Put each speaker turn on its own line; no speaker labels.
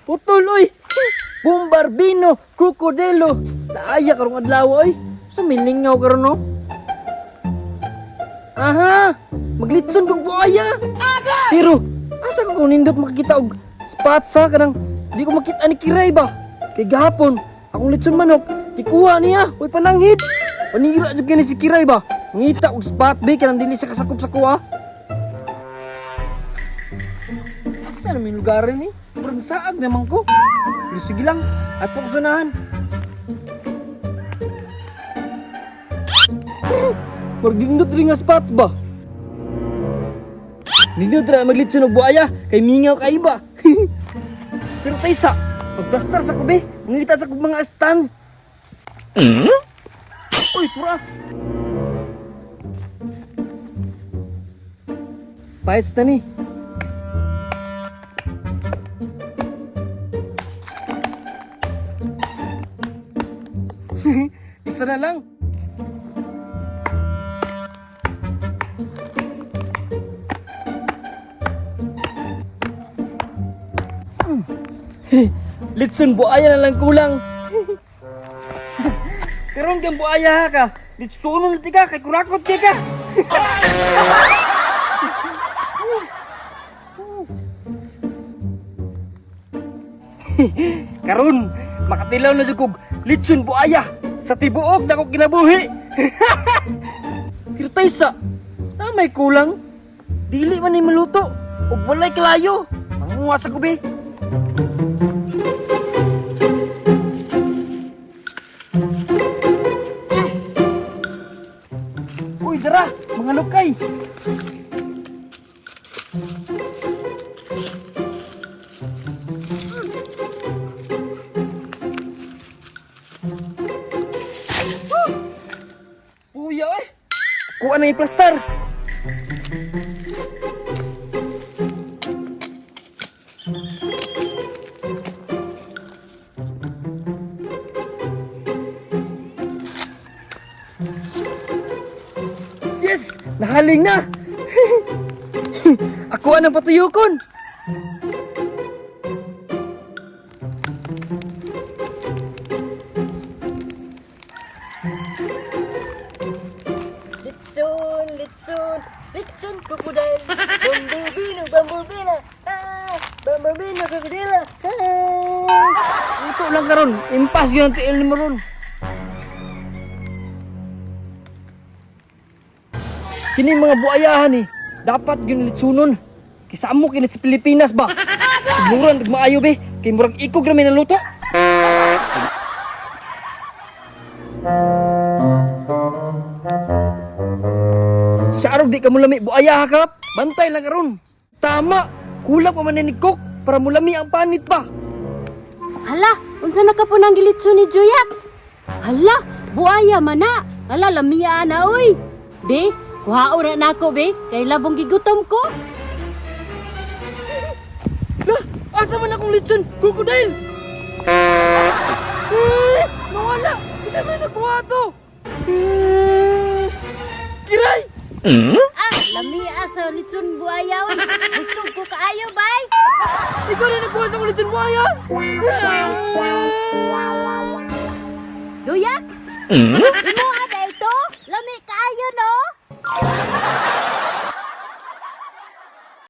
Putol oy. Bombardino, krokodilo. Naaya karong adlaw oy. Sa milingaw karon no. Aha, maglitson kog buaya. Pero asa ko kung nindot makakita og spot sa kanang di ko makita ni Kiray ba? Kay gahapon akong litson manok gikuha niya. Uy pananghid. Panira jud kini si Kiray ba? Ngita og spot ba kanang dili sa kasakop sa kuha. Asa naman lugar ni? Murag saag naman ko. Pero sige lang, ato ko sunahan. Murag nindot rin nga spots ba? Nindot rin maglitson og buaya kay mingaw kay ba? Pero taysa, magplastar sa kubi, ngita sa kong mga stand. Uy, pura! Pahis na ni. Isa na lang. Litson buaya na lang kulang. Karon kang buaya ka. Litsonon na ka kay kurakot ka. Karon makatilaw na jud kog litson buaya sa tibuok na kog kinabuhi. Pero taysa, na may kulang. Dili man ni maluto ug walay kalayo. Manguha sa kubi. Uy, dara, mga lokay. Uya, eh. Kuha na yung plastar. Yes! Nahaling na! Ako ang patuyukon! Litson, litson, litson krokodil. Bumblebee, bumblebee. Bumblebee, krokodil. Ito lang karon, impas yun ang tiil ni Maron. Kining mga buayahan ni, dapat yun litsunon. Kisamo kini sa Pilipinas ba? Sigmuran maayo be, kay murag ikog rami na luto. Sarog di ka mulami buaya kap. Bantay lang karon. Tama, kulang pa man ni cook para mulami ang panit ba.
Hala, unsa na ka po nang gilitson ni Joyax? Hala, buaya man na. Hala, lamiya na oy. Be, kuhaon na nako be, kay labong gigutom ko.
Lah, asa man akong litson, krokodil? Nawala, isa man nakuha to. Kiray!
Lamiya sa litson buaya oy. Gusto ko kaayo bay.
Ikaw na nakuha sa litson buhaya.
Joyax? Imo ada ito? Lami kaayo no?